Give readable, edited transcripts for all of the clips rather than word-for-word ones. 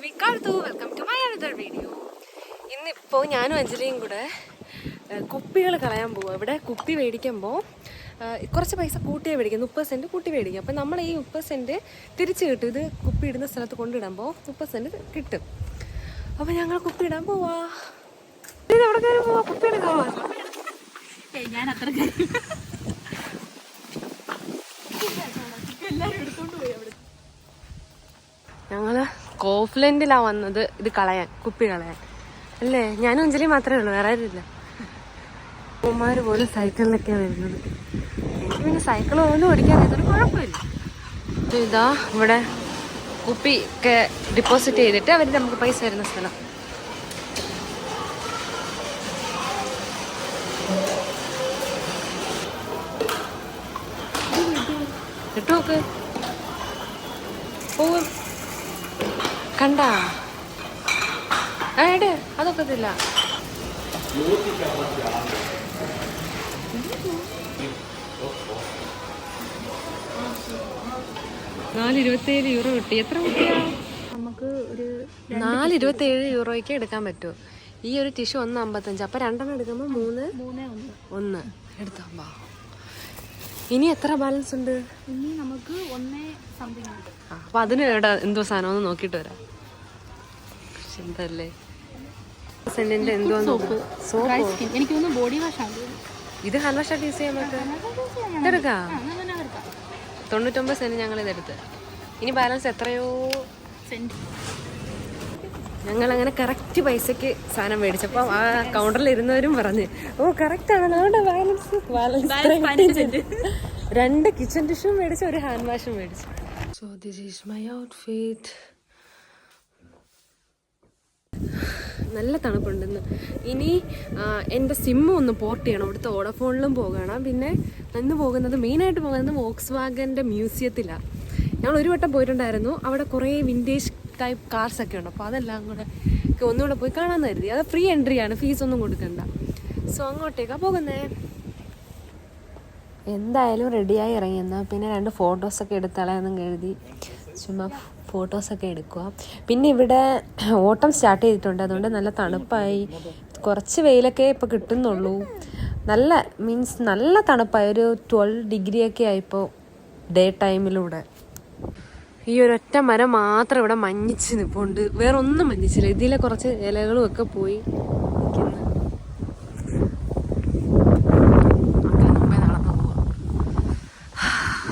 Welcome to my another video. ഇന്നിപ്പോൾ ഞാനും അഞ്ജലിയും കൂടെ കുപ്പികൾ കളയാൻ പോവുക. ഇവിടെ കുപ്പി മേടിക്കുമ്പോൾ കുറച്ച് പൈസ കൂട്ടിയേ മേടിക്കും, 30 സെൻറ്റ് കൂട്ടി മേടിക്കും. അപ്പം നമ്മൾ ഈ 30 സെൻറ്റ് തിരിച്ച് കിട്ടും. ഇത് കുപ്പി ഇടുന്ന സ്ഥലത്ത് കൊണ്ടിടുമ്പോൾ 30 സെൻറ്റ് കിട്ടും. അപ്പം ഞങ്ങൾ കുപ്പി ഇടാൻ പോവാ. ഇത് എവിടെ കയറി പോവാ? കുപ്പി എടുക്കാൻ ഞാൻ അത്ര ഞങ്ങൾ കോഫ്ലൻഡിലാണ് വന്നത് ഇത് കളയാൻ, കുപ്പി കളയാൻ അല്ലേ. ഞാനും അഞ്ജലി മാത്രമേ ഉള്ളൂ, വേറെ ആരുമില്ല. അമ്മമാർ പോലും സൈക്കിളിലൊക്കെയാണ് വരുന്നത്. എനിക്ക് പിന്നെ സൈക്കിൾ പോലും ഓടിക്കാൻ ഇതൊരു കുഴപ്പമില്ല. ഇതാ ഇവിടെ കുപ്പി ഒക്കെ ഡിപ്പോസിറ്റ് ചെയ്തിട്ട് അവർ നമുക്ക് പൈസ തരുന്ന സ്ഥലം. ഇട്ടു നോക്ക്, പോവും. കണ്ടാ ഏട് അതൊക്കത്തില്ല. 4.27 യൂറോ കിട്ടി. എത്ര കുട്ടിയാ? നമുക്ക് ഒരു 4.27 യൂറോയ്ക്ക് എടുക്കാൻ പറ്റുമോ? ഈ ഒരു ടിഷ്യൂ 1.55. അപ്പൊ 2 എടുക്കുമ്പോൾ 3 എടുത്താ. ഇനി എത്ര ബാലൻസ് ഉണ്ട്? ഇനി നമുക്ക് 1 സംതിങ് ഉണ്ട്. അപ്പൊ അതിന് എവിടെ എന്തോ സാധനം ഒന്ന് നോക്കിട്ട് വരാം. എന്തല്ലേ സെന്റിന്റെ എന്തോ സോപ്പ്? എനിക്ക് തോന്നുന്നു ബോഡി വാഷ് ആണ്. ഇത് ഹാൻഡ് വാഷ് ആയിട്ട് യൂസ് ചെയ്യാൻ പറ്റും. എടുക്കാം. 99 സെന്റ് ഞങ്ങൾ ഇതെടുത്ത്. ഇനി ബാലൻസ് എത്രയോ സെന്റ്. ഞങ്ങൾ അങ്ങനെ കറക്റ്റ് പൈസക്ക് സാധനം മേടിച്ചപ്പോ ആ കൗണ്ടറിൽ ഇരുന്നവരും പറഞ്ഞ് ഓ കറക്റ്റ് ആണ് നമ്മുടെ ബാലൻസ് 2 കിച്ചൺ ടിഷ്യൂ മേടിച്ചു, 1 ഹാൻഡ് വാഷും മേടിച്ചു. So this is my outfit. നല്ല തണുപ്പുണ്ടെന്ന്. ഇനി എൻ്റെ സിമ്മ് ഒന്ന് പോർട്ട് ചെയ്യണം. ഇവിടുത്തെ വോഡഫോണിലും പോകണം. പിന്നെ ഇന്ന് പോകുന്നത് മെയിനായിട്ട് പോകുന്നത് വോക്സ്വാഗൻ്റെ മ്യൂസിയത്തിലാണ്. ഞങ്ങൾ ഒരു വട്ടം പോയിട്ടുണ്ടായിരുന്നു. അവിടെ കുറേ വിൻറ്റേജ് ടൈപ്പ് കാർസ് ഒക്കെ ഉണ്ട്. അപ്പോൾ അതെല്ലാം കൂടെ ഒന്നുകൂടെ പോയി കാണാമെന്ന് കരുതി. അത് ഫ്രീ എൻട്രി ആണ്, ഫീസൊന്നും കൊടുക്കണ്ട. സോ അങ്ങോട്ടേക്കാണ് പോകുന്നേ. എന്തായാലും റെഡിയായി ഇറങ്ങിയെന്നാൽ പിന്നെ 2 ഫോട്ടോസൊക്കെ എടുത്താളെന്നും കരുതി ചുമ്മാ ഫോട്ടോസൊക്കെ എടുക്കുക. പിന്നെ ഇവിടെ ഓട്ടം സ്റ്റാർട്ട് ചെയ്തിട്ടുണ്ട്, അതുകൊണ്ട് നല്ല തണുപ്പായി. കുറച്ച് വെയിലൊക്കെ ഇപ്പോൾ കിട്ടുന്നുള്ളൂ. നല്ല തണുപ്പായി. ഒരു 12 ഡിഗ്രിയൊക്കെ ആയിപ്പോൾ ഡേ ടൈമിലൂടെ. ഈ ഒരൊറ്റ മരം മാത്രം ഇവിടെ മഞ്ഞിച്ച് നിൽപ്പുണ്ട്, വേറെ ഒന്നും മഞ്ഞിച്ചില്ല. ഇതിലെ കുറച്ച് ഇലകളും ഒക്കെ പോയി നിൽക്കുന്നു. മുമ്പേ നടന്നു പോവാ.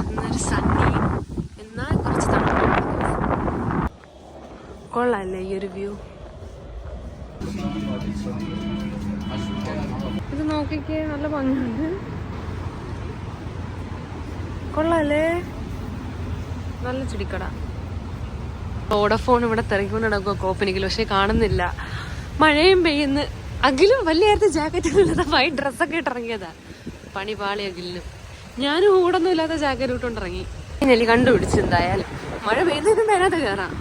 എന്നൊരു സണ്ണി എന്നാൽ കുറച്ച് തണുപ്പാണ്. കൊള്ളാല്ലേ ഈ ഒരു വ്യൂ? ഇത് നോക്കിക്കേ, നല്ല ഭംഗിയുണ്ട്. കൊള്ളാല്ലേ? നല്ല ചെടിക്കട. വോഡഫോൺ ഇവിടെ തിരക്കൊണ്ട് നടക്കുക കോപ്പനിക്കൽ, പക്ഷെ കാണുന്നില്ല. മഴയും പെയ്യുന്നു. അഖിലും വലിയ നേരത്തെ ജാക്കറ്റ് ഇല്ലാതെ വൈറ്റ് ഡ്രസ്സൊക്കെ ഇട്ടിറങ്ങിയതാ. പണി പാളി അഖിലിനും. ഞാനും ഓടൊന്നും ഇല്ലാത്ത ജാക്കറ്റ് ഇട്ടോണ്ടിറങ്ങി. നെല്ലി കണ്ടുപിടിച്ചു. എന്തായാലും മഴ പെയ്യുന്നതിനും വരാതെ കയറാം.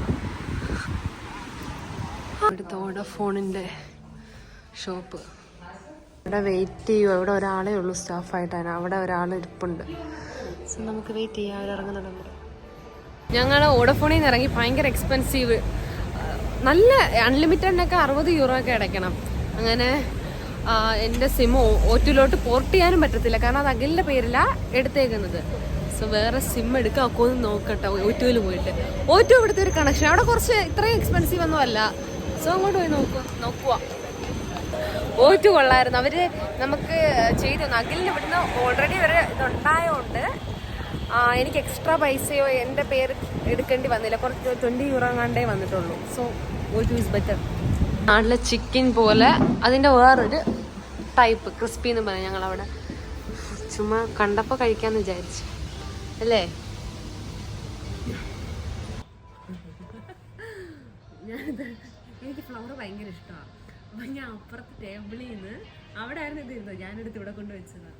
ഇവിടുത്തെ വോഡഫോണിന്റെ ഷോപ്പ്. ഇവിടെ വെയിറ്റ് ചെയ്യുക. ഇവിടെ ഒരാളേ ഉള്ളൂ സ്റ്റാഫായിട്ടാണ്. അവിടെ ഒരാൾ ഇരിപ്പുണ്ട്. സോ നമുക്ക് വെയിറ്റ് ചെയ്യാം അവരിറങ്ങുന്നുണ്ട്. ഞങ്ങൾ വോഡഫോണിൽ നിന്ന് ഇറങ്ങി. ഭയങ്കര എക്സ്പെൻസീവ്. നല്ല അൺലിമിറ്റഡിനൊക്കെ 60 യൂറോ ഒക്കെ അടയ്ക്കണം. അങ്ങനെ എൻ്റെ സിം ഓറ്റുലോട്ട് പോർട്ട് ചെയ്യാനും പറ്റത്തില്ല, കാരണം അത് അഖിലിൻ്റെ പേരിലാണ് എടുത്തേക്കുന്നത്. സോ വേറെ സിം എടുക്കാൻ ഒക്കെ ഒന്ന് നോക്കട്ടെ ഓറ്റുവിൽ പോയിട്ട്. ഓറ്റു ഇവിടുത്തെ ഒരു കണക്ഷൻ അവിടെ കുറച്ച് ഇത്രയും എക്സ്പെൻസീവ് ഒന്നും അല്ല. സോ അങ്ങോട്ട് പോയി നോക്കുക. ഓറ്റു കൊള്ളായിരുന്നു. അവർ നമുക്ക് ചെയ്തു തന്നു. അഖിലിന് ഇവിടുന്ന് ഓൾറെഡി ഒരു ഇതുണ്ടായതുകൊണ്ട് എനിക്ക് എക്സ്ട്രാ പൈസയോ എൻ്റെ പേര് എടുക്കേണ്ടി വന്നില്ല. കുറച്ച് 20 യൂറോ കണ്ടേ വന്നിട്ടുള്ളൂ. സോ ഓറ്റു ഈസ് ബെറ്റർ. നാട്ടിലെ ചിക്കൻ പോലെ അതിൻ്റെ വേറൊരു ടൈപ്പ് ക്രിസ്പി എന്ന് പറയാം. ഞങ്ങളവിടെ ചുമ്മാ കണ്ടപ്പോൾ കഴിക്കാമെന്ന് വിചാരിച്ചു അല്ലേ. എനിക്ക് ഫ്ലവർ ഭയങ്കര ഇഷ്ടമാണ്. അപ്പം ഞാൻ അപ്പുറത്തെ ടേബിളിൽ നിന്ന് അവിടെ ആയിരുന്നു ഇത് ഇരുന്നത്, ഞാനെടുത്ത് ഇവിടെ കൊണ്ട് വെച്ചതാണ്.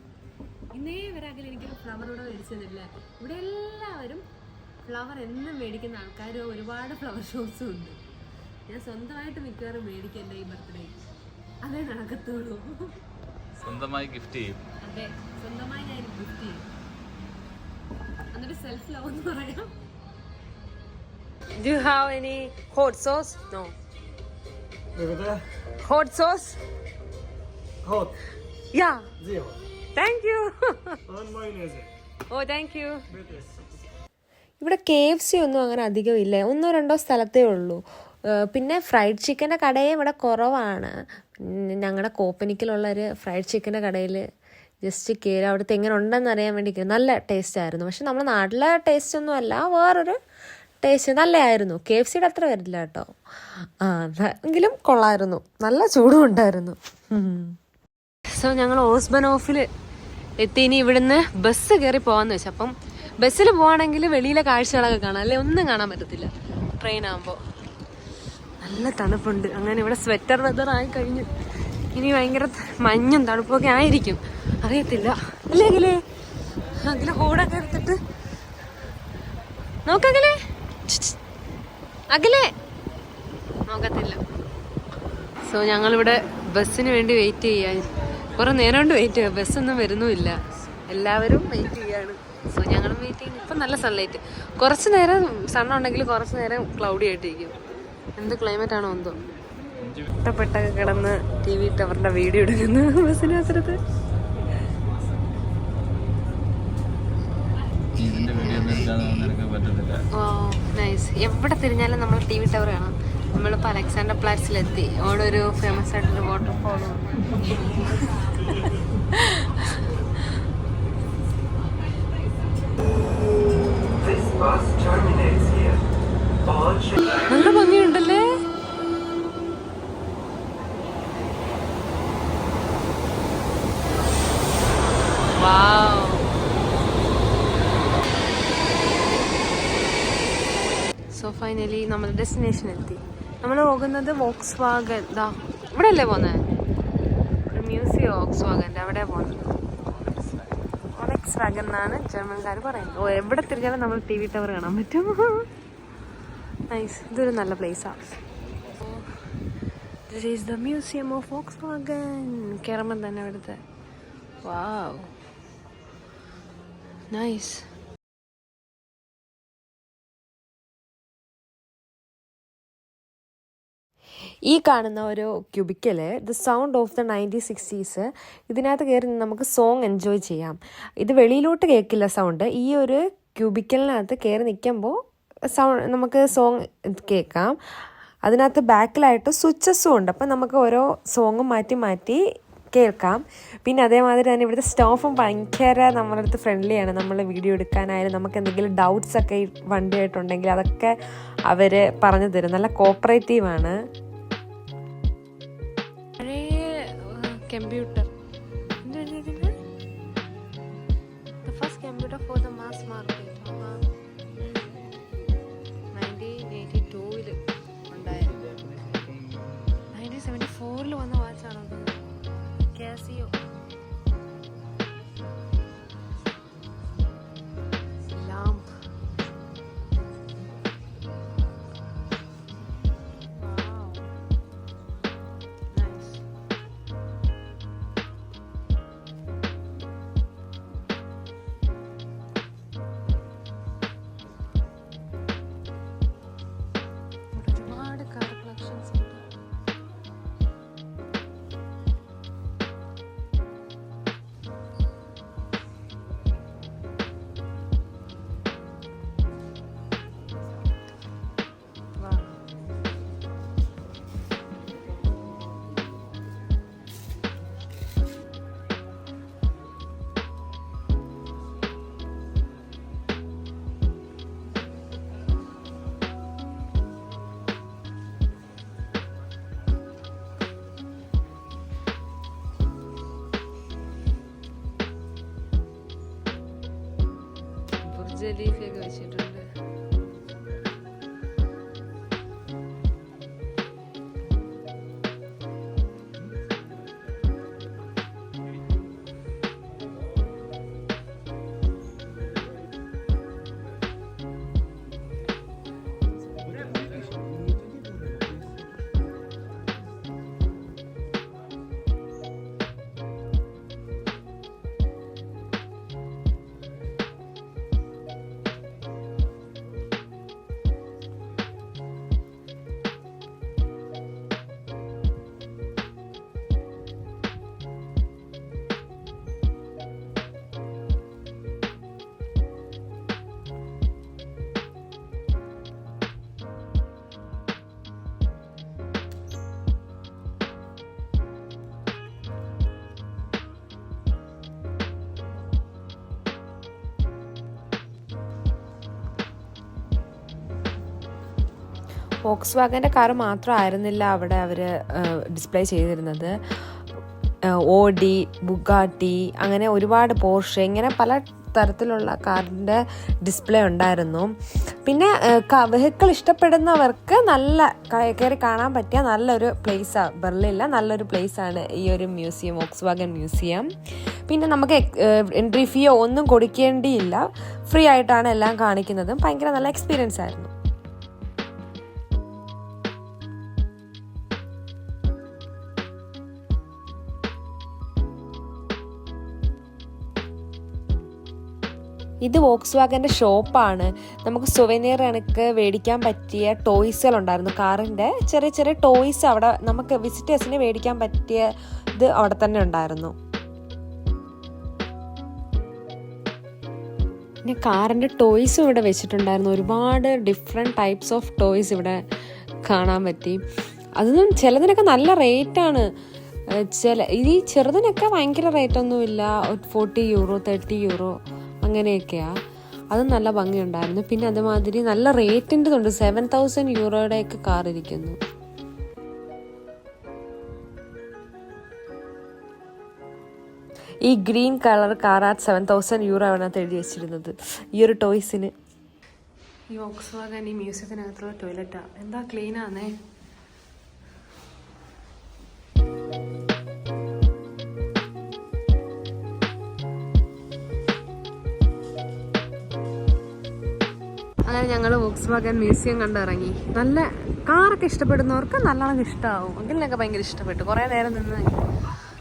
ഇന്നേ വരാകിൽ എനിക്കൊരു ഫ്ലവർ ഇവിടെ മേടിച്ചതില്ല. ഇവിടെ എല്ലാവരും ഫ്ലവർ എന്നും മേടിക്കുന്ന ആൾക്കാരും ഒരുപാട് ഫ്ലവർ ഷോപ്സും ഉണ്ട്. ഞാൻ സ്വന്തമായിട്ട് മിക്കവാറും മേടിക്കണ്ടേ ഈ ബർത്ത്ഡേ. അതേ നടക്കത്തുള്ളൂ. സ്വന്തമായി ഗിഫ്റ്റ് ചെയ്യും. അതെ, സ്വന്തമായി ഞാൻ ഗിഫ്റ്റ് ചെയ്യും. എന്നിട്ട് സെൽഫ് ലവ് എന്ന് പറയാം. Do you have any hot sauce? No. Hot sauce? Hot. Yeah. Zero. Thank you. And mayonnaise. Oh, thank you. Better. ഇവിടെ KFC ഒന്നും അങ്ങനെ അധികം ഇല്ല, 1-2 സ്ഥലത്തേ ഉള്ളൂ. പിന്നെ ഫ്രൈഡ് ചിക്കൻ്റെ കടയും ഇവിടെ കുറവാണ്. ഞങ്ങളുടെ കോപ്പനിക്കിലുള്ളൊരു ഫ്രൈഡ് ചിക്കൻ്റെ കടയിൽ ജസ്റ്റ് കയറി അവിടുത്തെ എങ്ങനെ ഉണ്ടെന്ന് അറിയാൻ വേണ്ടി നല്ല ടേസ്റ്റ് ആയിരുന്നു. പക്ഷെ നമ്മുടെ നാട്ടിലെ ടേസ്റ്റ് ഒന്നും അല്ല, വേറൊരു ടേസ്റ്റ് നല്ലതായിരുന്നു. KFCയുടെ അത്ര വരില്ല കേട്ടോ. എങ്കിലും കൊള്ളായിരുന്നു, നല്ല ചൂടും ഉണ്ടായിരുന്നു. സോ ഞങ്ങൾ ഓസ്ബനോഫിൽ എത്തി. ഇനി ഇവിടുന്ന് ബസ് കയറി പോകാമെന്ന് വെച്ചാൽ, അപ്പം ബസ്സിൽ പോവാണെങ്കിൽ വെളിയിലെ കാഴ്ചകളൊക്കെ കാണാം, അല്ലെ ഒന്നും കാണാൻ പറ്റത്തില്ല. ട്രെയിൻ ആകുമ്പോൾ നല്ല തണുപ്പുണ്ട്. അങ്ങനെ ഇവിടെ സ്വെറ്റർ വെതർ ആയി കഴിഞ്ഞു. ഇനി ഭയങ്കര മഞ്ഞും തണുപ്പൊക്കെ ആയിരിക്കും, അറിയത്തില്ല. അല്ലേ അഖിലെ ഹോടൊക്കെ എടുത്തിട്ട് നോക്കല്ലേ, അഖിലേ നോക്കത്തില്ല. സോ ഞങ്ങളിവിടെ ബസ്സിന് വേണ്ടി വെയിറ്റ് ചെയ്യാൻ കുറേ നേരം കൊണ്ട് വെയിറ്റ് ചെയ്യുക. ബസ്സൊന്നും വരുന്നുമില്ല, എല്ലാവരും വെയിറ്റ് ചെയ്യാണ്. സോ ഞങ്ങളും വെയിറ്റ് ചെയ്യും. ഇപ്പം നല്ല സൺലൈറ്റ്, കുറച്ച് നേരം സണ്ണുണ്ടെങ്കിൽ കുറച്ച് നേരം ക്ലൗഡി ആയിട്ടിരിക്കും. എന്ത് ക്ലൈമറ്റ് ആണോ എന്തോ. ഇഷ്ടപ്പെട്ടൊക്കെ കിടന്ന് TV ടവറിൻ്റെ വീഡിയോ എടുക്കുന്നു ബസ്സിന് അവസരത്ത്. നൈസ്. എവിടെ തിരിഞ്ഞാലും നമ്മൾ TV ടവർ കാണാം. നമ്മളിപ്പോൾ അലക്സാണ്ടർ പ്ലാറ്റ്സിലെത്തി. അവിടെ ഒരു ഫേമസ് ആയിട്ടൊരു വാട്ടർഫോളും. നല്ല ഭംഗിയുണ്ടല്ലേ. വാവ്. സോ ഫൈനലി നമ്മൾ ഡെസ്റ്റിനേഷൻ എത്തി. നമ്മൾ പോകുന്നത് വോക്സ് വാഗൻ. ദാ ഇവിടെ അല്ലേ പോകുന്നത്? മ്യൂസിയം വോക്സ് വാഗൻ്റെ അവിടെ പോകുന്നത്. വോക്സ് വാഗൻ എന്നാണ് ജർമ്മൻകാർ പറയുന്നത്. ഓ, എവിടെ തിരിഞ്ഞാലും നമ്മൾ TV ടവർ കാണാൻ പറ്റും. നൈസ്. ഇതൊരു നല്ല പ്ലേസാണ്. This is the museum of Volkswagen. കയറുമ്പം തന്നെ അവിടുത്തെ വാവ്, നൈസ്. ഈ കാണുന്ന ഒരു cubicle the sound of the 1960s. ഇതിനകത്ത് കയറി നമുക്ക് സോങ് എൻജോയ് ചെയ്യാം. ഇത് വെളിയിലോട്ട് കേൾക്കില്ല സൗണ്ട്. ഈ ഒരു ക്യൂബിക്കലിനകത്ത് കയറി നിൽക്കുമ്പോൾ നമുക്ക് സോങ് കേൾക്കാം. അതിനകത്ത് ബാക്കിലായിട്ട് സ്വിച്ചസും ഉണ്ട്. അപ്പം നമുക്ക് ഓരോ സോങ്ങും മാറ്റി മാറ്റി കേൾക്കാം. പിന്നെ അതേമാതിരി തന്നെ ഇവിടുത്തെ സ്റ്റാഫും ഭയങ്കര നമ്മുടെ അടുത്ത് ഫ്രണ്ട്ലിയാണ്. നമ്മൾ വീഡിയോ എടുക്കാനായാലും നമുക്ക് എന്തെങ്കിലും ഡൗട്ട്സ് ഒക്കെ ഈ വണ്ടിയായിട്ടുണ്ടെങ്കിൽ അതൊക്കെ അവർ പറഞ്ഞു തരും. നല്ല കോപ്പറേറ്റീവാണ്. പഴയ computer, first computer for the mass market 1982 ഉണ്ടായത്. 1974 വന്ന വാച്ചാണോ കാസിയോ. ലാമ്പ്. ഒരുപാട് കാർ കളക്ഷൻസ് ഉണ്ട്. ജലീഫയൊക്കെ വെച്ചിട്ടുണ്ട്. വോക്സ് വാഗൻ്റെ കാറ് മാത്രമായിരുന്നില്ല അവിടെ അവർ ഡിസ്പ്ലേ ചെയ്തിരുന്നത്. ഓഡി, ബുഗാട്ടി, അങ്ങനെ ഒരുപാട് പോർഷെ, ഇങ്ങനെ പല തരത്തിലുള്ള കാറിൻ്റെ ഡിസ്പ്ലേ ഉണ്ടായിരുന്നു. പിന്നെ വെഹിക്കിൾ ഇഷ്ടപ്പെടുന്നവർക്ക് നല്ല കയറി കാണാൻ പറ്റിയ നല്ലൊരു പ്ലേസാണ് ബെർലിനിലെ നല്ലൊരു പ്ലേസാണ് ഈ ഒരു മ്യൂസിയം, വോക്സ് വാഗൻ മ്യൂസിയം. പിന്നെ നമുക്ക് എൻട്രി ഫീയോ ഒന്നും കൊടുക്കേണ്ടിയില്ല, ഫ്രീ ആയിട്ടാണ് എല്ലാം കാണിക്കുന്നതും. ഭയങ്കര നല്ല എക്സ്പീരിയൻസ് ആയിരുന്നു. ഇത് വോക്സ് വാഗൻ്റെ ഷോപ്പാണ്. നമുക്ക് സുവനീർ കണക്ക് മേടിക്കാൻ പറ്റിയ ടോയ്സുകളുണ്ടായിരുന്നു. കാറിൻ്റെ ചെറിയ ചെറിയ ടോയ്സ് അവിടെ നമുക്ക് വിസിറ്റേഴ്സിന് മേടിക്കാൻ പറ്റിയ ഇത് അവിടെ തന്നെ ഉണ്ടായിരുന്നു. പിന്നെ കാറിൻ്റെ ടോയ്സും ഇവിടെ വെച്ചിട്ടുണ്ടായിരുന്നു. ഒരുപാട് ഡിഫറെൻറ്റ് ടൈപ്സ് ഓഫ് ടോയ്സ് ഇവിടെ കാണാൻ പറ്റി. അതൊന്നും ചിലതിനൊക്കെ നല്ല റേറ്റാണ്. ഈ ചെറുതിനൊക്കെ ഭയങ്കര റേറ്റൊന്നുമില്ല, 40 യൂറോ 30 യൂറോ അങ്ങനെയൊക്കെയാണ്. അതും നല്ല ഭംഗിയുണ്ടായിരുന്നു. പിന്നെ അതുമാതിരി നല്ല റേറ്റിൻ്റെ ഉണ്ട്, 7000 യൂറോയുടെയൊക്കെ കാർ ഇരിക്കുന്നു. ഈ ഗ്രീൻ കളർ കാർ 7000 യൂറോ അതിനകത്ത് എഴുതി വെച്ചിരുന്നത് ഈ ഒരു ടോയ്സിന്. ഈ വോക്സ് വാഗൻ ഈ മ്യൂസിയത്തിനകത്തുള്ള ടോയ്ലറ്റാണ്. എന്താ ക്ലീനാന്നേ. അങ്ങനെ ഞങ്ങൾ വോക്സ് വാഗൻ മ്യൂസിയം കണ്ടിറങ്ങി. നല്ല കാറൊക്കെ ഇഷ്ടപ്പെടുന്നവർക്ക് നല്ലോണം ഇഷ്ടമാവും. എങ്കിലൊക്കെ ഭയങ്കര ഇഷ്ടപ്പെട്ടു. കുറേ നേരം നിന്ന്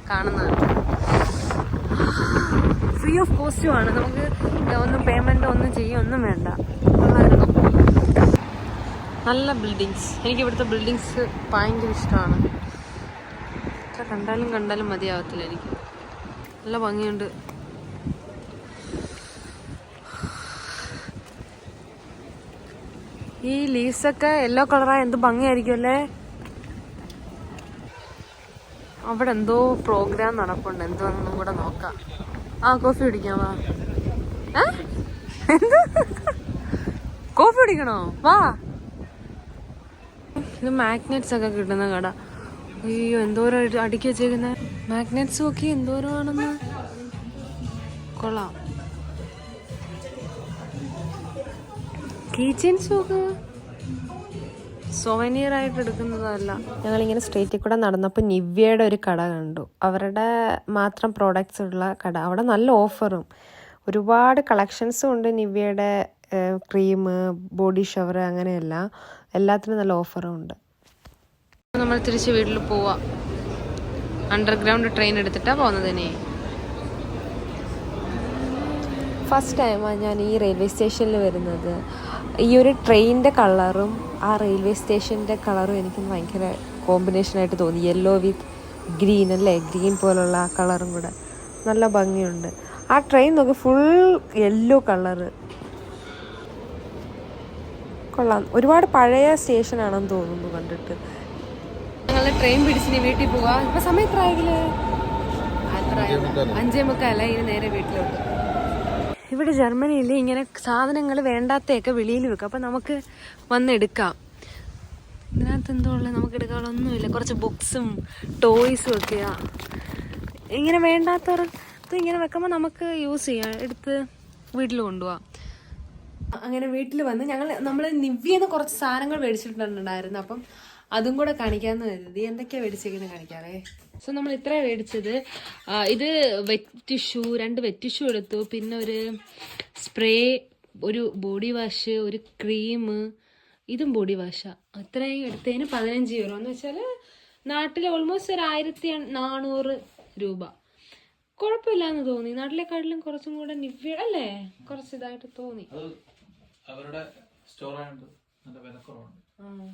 കാണുന്നതാണ്. ഫ്രീ ഓഫ് കോസ്റ്റുമാണ്. നമുക്ക് ഒന്നും പേയ്മെൻറ്റ് ഒന്നും ഒന്നും വേണ്ട. നല്ല ബിൽഡിങ്സ്. എനിക്ക് ഇവിടുത്തെ ബിൽഡിങ്സ് ഭയങ്കര ഇഷ്ടമാണ്. എത്ര കണ്ടാലും മതിയാവത്തില്ല എനിക്ക്. നല്ല ഭംഗിയുണ്ട്. ഈ ലീവ്സൊക്കെ യെല്ലോ കളറായ എന്ത് ഭംഗിയായിരിക്കും അല്ലേ. അവിടെ എന്തോ പ്രോഗ്രാം നടപ്പുണ്ട്, എന്തോന്നും കൂടെ നോക്കാം. കോഫി കുടിക്കാമോ? എന്ത് കോഫി കുടിക്കണോ? വാ. ഇത് മാഗ്നറ്റ്സ് ഒക്കെ കിട്ടുന്ന കട. അയ്യോ എന്തോരം അടുക്കി വെച്ചേക്കുന്ന മാഗ്നറ്റ്സ് നോക്കി എന്തോരമാണെന്ന്. കൊള്ളാം. കീച്ചെയിൻസ് നോക്ക്, സൊവനീർ ആയിട്ട് എടുക്കുന്നതല്ല. ഞങ്ങളിങ്ങനെ സ്ട്രീറ്റിൽ കൂടെ നടന്നപ്പോൾ നിവ്യയുടെ ഒരു കട കണ്ടു. അവരുടെ മാത്രം പ്രോഡക്റ്റ്സ് ഉള്ള കട. അവിടെ നല്ല ഓഫറും ഒരുപാട് കളക്ഷൻസും ഉണ്ട്. നിവ്യയുടെ ക്രീം, ബോഡി ഷവർ, അങ്ങനെയല്ല എല്ലാത്തിനും നല്ല ഓഫറും ഉണ്ട്. നമ്മൾ തിരിച്ച് വീട്ടിൽ പോവാം. അണ്ടർഗ്രൗണ്ട് ട്രെയിൻ എടുത്തിട്ടാണ് പോകുന്നതിനെ. ഫസ്റ്റ് ടൈമാണ് ഞാൻ ഈ റെയിൽവേ സ്റ്റേഷനിൽ വരുന്നത്. ഈ ഒരു ട്രെയിനിൻ്റെ കളറും ആ റെയിൽവേ സ്റ്റേഷൻ്റെ കളറും എനിക്ക് ഭയങ്കര കോമ്പിനേഷനായിട്ട് തോന്നി. യെല്ലോ വിത്ത് ഗ്രീൻ അല്ലേ, ഗ്രീൻ പോലുള്ള ആ കളറും കൂടെ നല്ല ഭംഗിയുണ്ട്. ആ ട്രെയിൻ നോക്കി ഫുൾ യെല്ലോ കളറ്, കൊള്ളാം. ഒരുപാട് പഴയ സ്റ്റേഷനാണെന്ന് തോന്നുന്നു കണ്ടിട്ട്. ഞങ്ങൾ ട്രെയിൻ പിടിച്ചിന് വീട്ടിൽ പോവാം. ഇപ്പം സമയം എത്ര ആയെങ്കില് 5:45. ഇനി നേരെ വീട്ടിലോട്ട്. ഇവിടെ ജർമ്മനിയിൽ ഇങ്ങനെ സാധനങ്ങൾ വേണ്ടാത്തയൊക്കെ വെളിയിൽ വെക്കും. അപ്പം നമുക്ക് വന്നെടുക്കാം. ഇതിനകത്ത് എന്തോ ഉള്ളത് നമുക്ക് എടുക്കാനൊന്നുമില്ല. കുറച്ച് ബുക്സും ടോയ്സും ഒക്കെയാ. ഇങ്ങനെ വേണ്ടാത്തവർ ഇങ്ങനെ വെക്കുമ്പോൾ നമുക്ക് യൂസ് ചെയ്യാം, എടുത്ത് വീട്ടിൽ കൊണ്ടുപോവാം. അങ്ങനെ വീട്ടിൽ വന്ന് നമ്മൾ നിവ്യന്ന് കുറച്ച് സാധനങ്ങൾ മേടിച്ചിട്ടുണ്ടായിരുന്നു. അപ്പം അതും കൂടെ കാണിക്കാമെന്ന് കരുതി. എന്തൊക്കെയാണ് മേടിച്ചേക്കുന്നത് കാണിക്കാറേ. സോ നമ്മൾ ഇത്രയാണ് മേടിച്ചത്. ഇത് വെറ്റ് ടിഷ്യൂ, 2 വെറ്റ് ടിഷ്യൂ എടുത്തു. പിന്നെ ഒരു സ്പ്രേ, ഒരു ബോഡി വാഷ്, ഒരു ക്രീം, ഇതും ബോഡി വാഷാണ്. അത്രയും എടുത്തതിന് 15 യൂറോ. എന്ന് വെച്ചാൽ നാട്ടിൽ ഓൾമോസ്റ്റ് ഒരു 1400 രൂപ. കുഴപ്പമില്ലാന്ന് തോന്നി. നാട്ടിലെക്കാട്ടിലും കുറച്ചും കൂടെ നിവ്യ അല്ലേ, കുറച്ച് ഇതായിട്ട് തോന്നി. അവരുടെ സ്റ്റോറായോണ്ട് നല്ല വിലക്കുറവുണ്ട്.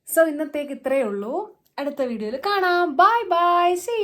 സോ ഇന്നത്തേക്ക് ഇത്രയേ ഉള്ളൂ. അടുത്ത വീഡിയോയിൽ കാണാം. Bye bye, see U.